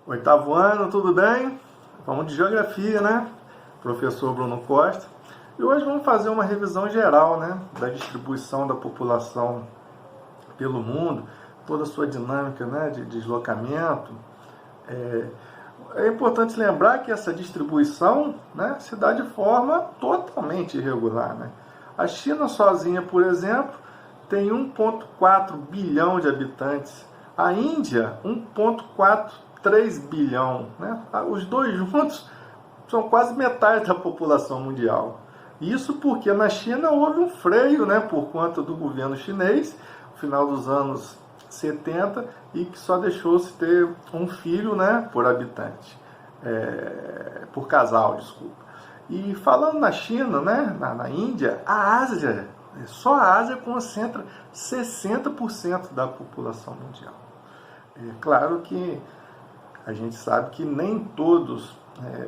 Oitavo ano, tudo bem? Vamos de geografia, né? Professor Bruno Costa. E hoje vamos fazer uma revisão geral, né? Da distribuição da população pelo mundo, toda a sua dinâmica, né? De deslocamento. É importante lembrar que essa distribuição, né? Se dá de forma totalmente irregular, né? A China sozinha, por exemplo, tem 1,4 bilhão de habitantes. A Índia, 1,43 bilhão. Né? Os dois juntos são quase metade da população mundial. Isso porque na China houve um freio, né, por conta do governo chinês, no final dos anos 70, e que só deixou-se ter um filho, né, por habitante, por casal, desculpa. E falando na China, né, na Índia, a Ásia, só a Ásia concentra 60% da população mundial. É claro que a gente sabe que nem todos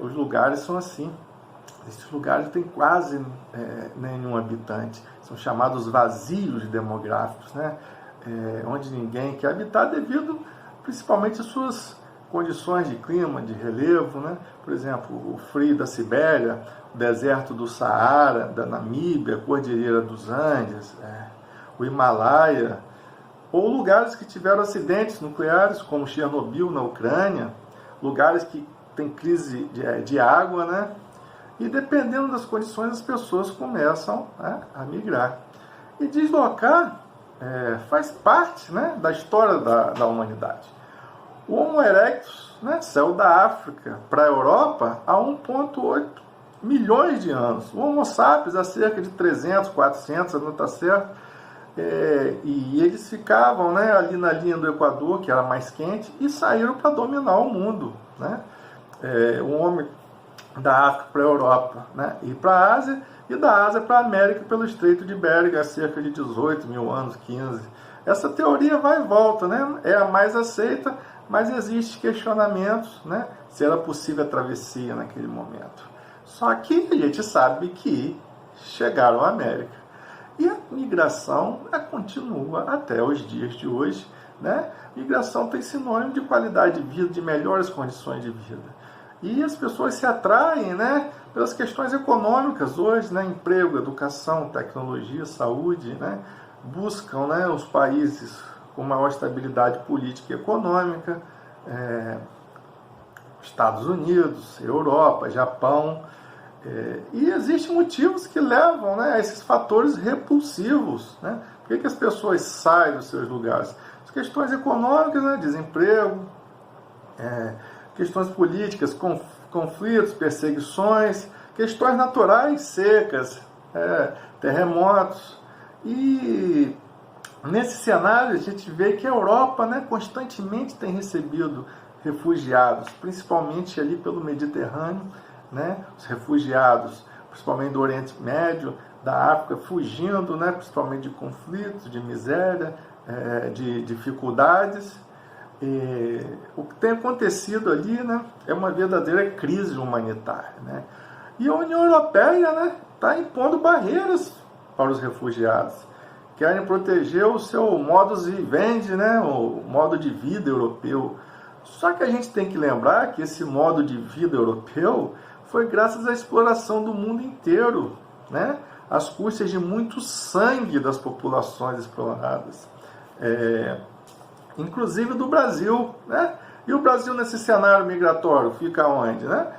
os lugares são assim. Esses lugares têm quase nenhum habitante. São chamados vazios demográficos, né? Onde ninguém quer habitar devido principalmente às suas condições de clima, de relevo, né? Por exemplo, o frio da Sibéria, o deserto do Saara, da Namíbia, a Cordilheira dos Andes, o Himalaia, ou lugares que tiveram acidentes nucleares, como Chernobyl na Ucrânia, lugares que têm crise de água, né? E dependendo das condições, as pessoas começam a migrar. E deslocar faz parte, né, da história da humanidade. O Homo erectus, né, saiu da África para a Europa há 1,8 milhões de anos. O Homo sapiens há cerca de 300, 400, não está certo? E eles ficavam, né, ali na linha do Equador, que era mais quente, e saíram para dominar o mundo. Né? O homem da África para a Europa, né, e para a Ásia, e da Ásia para a América pelo Estreito de Bering, há cerca de 18 mil anos, 15. Essa teoria vai e volta, né? É a mais aceita, mas existem questionamentos, né, se era possível a travessia naquele momento. Só que a gente sabe que chegaram à América. E a migração continua até os dias de hoje. Né? Migração tem sinônimo de qualidade de vida, de melhores condições de vida. E as pessoas se atraem, né, pelas questões econômicas hoje, né, emprego, educação, tecnologia, saúde, né, buscam, né, os países com maior estabilidade política e econômica, Estados Unidos, Europa, Japão. E existem motivos que levam, né, a esses fatores repulsivos. Né? Por que as pessoas saem dos seus lugares? As questões econômicas, né, desemprego, questões políticas, conflitos, perseguições, questões naturais, secas, terremotos. E nesse cenário a gente vê que a Europa, né, constantemente tem recebido refugiados, principalmente ali pelo Mediterrâneo, né, os refugiados, principalmente do Oriente Médio, da África, fugindo, né, principalmente de conflitos, de miséria, de dificuldades. O que tem acontecido ali, né, é uma verdadeira crise humanitária. Né? E a União Europeia está impondo barreiras para os refugiados. Querem proteger o seu modus vivendi, né, o modo de vida europeu. Só que a gente tem que lembrar que esse modo de vida europeu foi graças à exploração do mundo inteiro, né, às custas de muito sangue das populações exploradas. Inclusive do Brasil, né? E o Brasil nesse cenário migratório fica onde, né?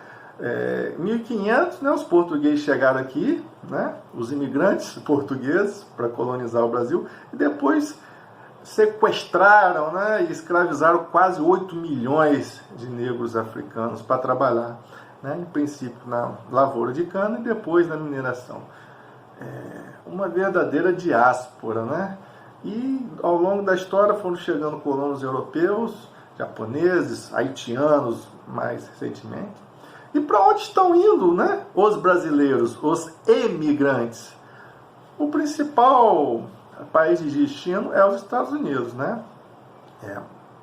1500, né, os portugueses chegaram aqui, né, os imigrantes portugueses para colonizar o Brasil, e depois sequestraram, né, e escravizaram quase 8 milhões de negros africanos para trabalhar, né, em princípio na lavoura de cana e depois na mineração. Uma verdadeira diáspora, né? E ao longo da história foram chegando colonos europeus, japoneses, haitianos mais recentemente. E para onde estão indo, né, os brasileiros, os emigrantes? O principal país de destino é os Estados Unidos, né?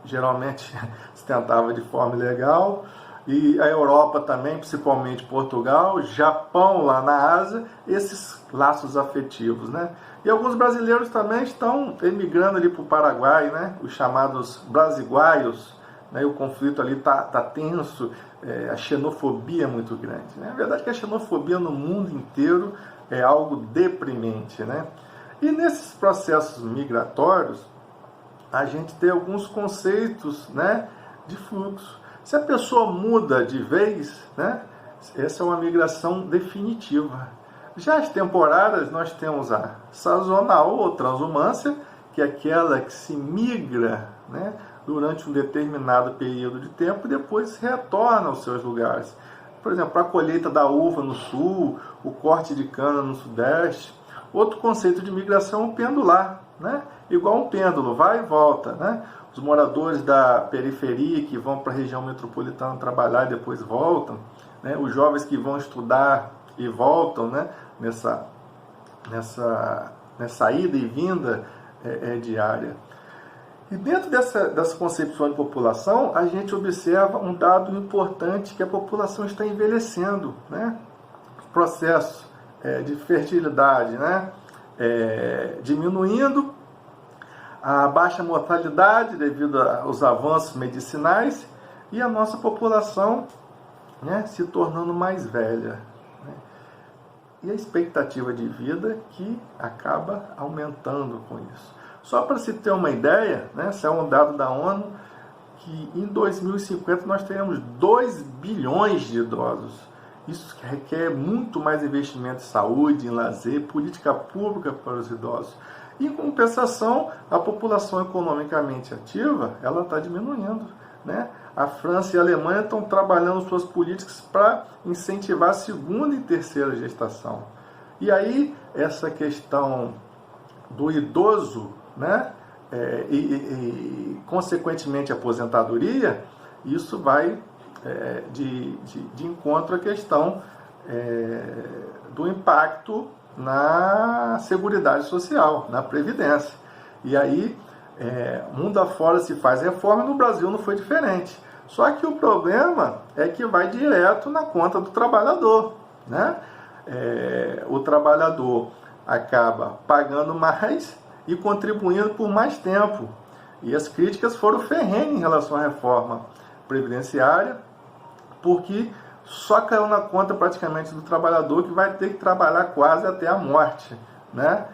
Geralmente se tentava de forma ilegal. E a Europa também, principalmente Portugal, Japão lá na Ásia, esses laços afetivos, né? E alguns brasileiros também estão emigrando ali para o Paraguai, né? Os chamados brasiguaios, né, e o conflito ali tá tenso, a xenofobia é muito grande, né? A verdade é que a xenofobia no mundo inteiro é algo deprimente, né? E nesses processos migratórios, a gente tem alguns conceitos, né, de fluxo. Se a pessoa muda de vez, né, essa é uma migração definitiva. Já as temporárias, nós temos a sazonal ou transumância, que é aquela que se migra, né, durante um determinado período de tempo e depois retorna aos seus lugares. Por exemplo, a colheita da uva no sul, o corte de cana no sudeste. Outro conceito de migração é o pendular, né? Igual um pêndulo, vai e volta, né? Os moradores da periferia que vão para a região metropolitana trabalhar e depois voltam, né? Os jovens que vão estudar e voltam, né? Nessa ida e vinda diária. E dentro dessa concepção de população, a gente observa um dado importante, que a população está envelhecendo, né? O processo de fertilidade, né, diminuindo, a baixa mortalidade devido aos avanços medicinais e a nossa população, né, se tornando mais velha, né, e a expectativa de vida que acaba aumentando com isso. Só para se ter uma ideia, né, esse é um dado da ONU, que em 2050 nós teremos 2 bilhões de idosos. Isso requer muito mais investimento em saúde, em lazer, política pública para os idosos. E, em compensação, a população economicamente ativa, ela está diminuindo, né? A França e a Alemanha estão trabalhando suas políticas para incentivar a segunda e terceira gestação. E aí, essa questão do idoso, né? Consequentemente, a aposentadoria, isso vai de encontro à questão do impacto na Seguridade Social, na Previdência. E aí, mundo afora se faz reforma, no Brasil não foi diferente. Só que o problema é que vai direto na conta do trabalhador, né? O trabalhador acaba pagando mais e contribuindo por mais tempo. E as críticas foram ferrenhas em relação à reforma previdenciária, porque só caiu na conta praticamente do trabalhador, que vai ter que trabalhar quase até a morte, né?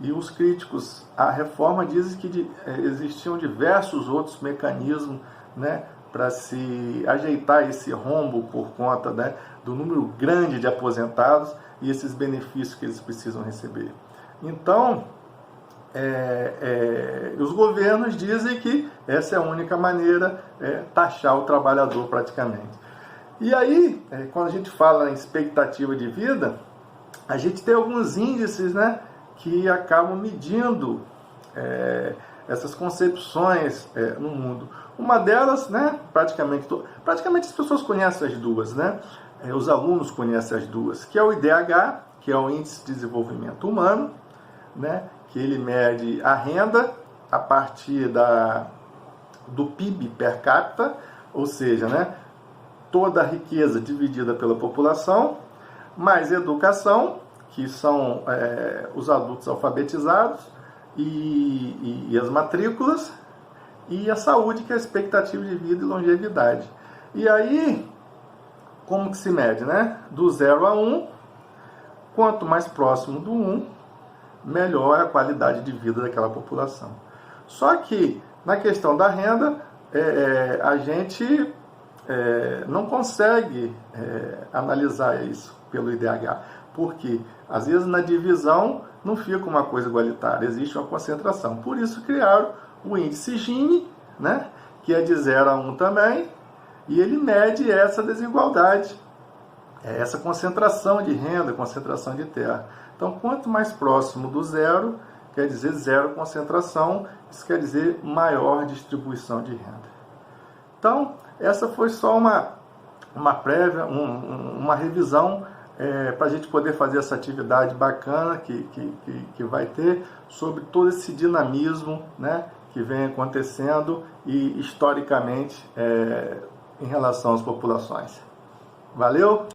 E os críticos à reforma dizem que existiam diversos outros mecanismos, né, para se ajeitar esse rombo por conta, né, do número grande de aposentados e esses benefícios que eles precisam receber. Então, os governos dizem que essa é a única maneira, taxar o trabalhador praticamente. E aí, quando a gente fala em expectativa de vida, a gente tem alguns índices, né, que acabam medindo essas concepções no mundo. Uma delas, né, praticamente as pessoas conhecem as duas, né? Os alunos conhecem as duas, que é o IDH, que é o Índice de Desenvolvimento Humano, né, que ele mede a renda a partir do PIB per capita, ou seja, né, toda a riqueza dividida pela população, mais educação, que são os adultos alfabetizados, e as matrículas, e a saúde, que é a expectativa de vida e longevidade. E aí, como que se mede, né? Do 0 a 1, quanto mais próximo do 1, melhor é a qualidade de vida daquela população. Só que, na questão da renda, a gente não consegue analisar isso pelo IDH, porque, às vezes, na divisão não fica uma coisa igualitária, existe uma concentração. Por isso, criaram o índice Gini, né, que é de 0 a 1 também, e ele mede essa desigualdade, essa concentração de renda, concentração de terra. Então, quanto mais próximo do 0, quer dizer 0 concentração, isso quer dizer maior distribuição de renda. Então, essa foi só uma prévia, uma revisão para a gente poder fazer essa atividade bacana que vai ter sobre todo esse dinamismo, né, que vem acontecendo e historicamente em relação às populações. Valeu!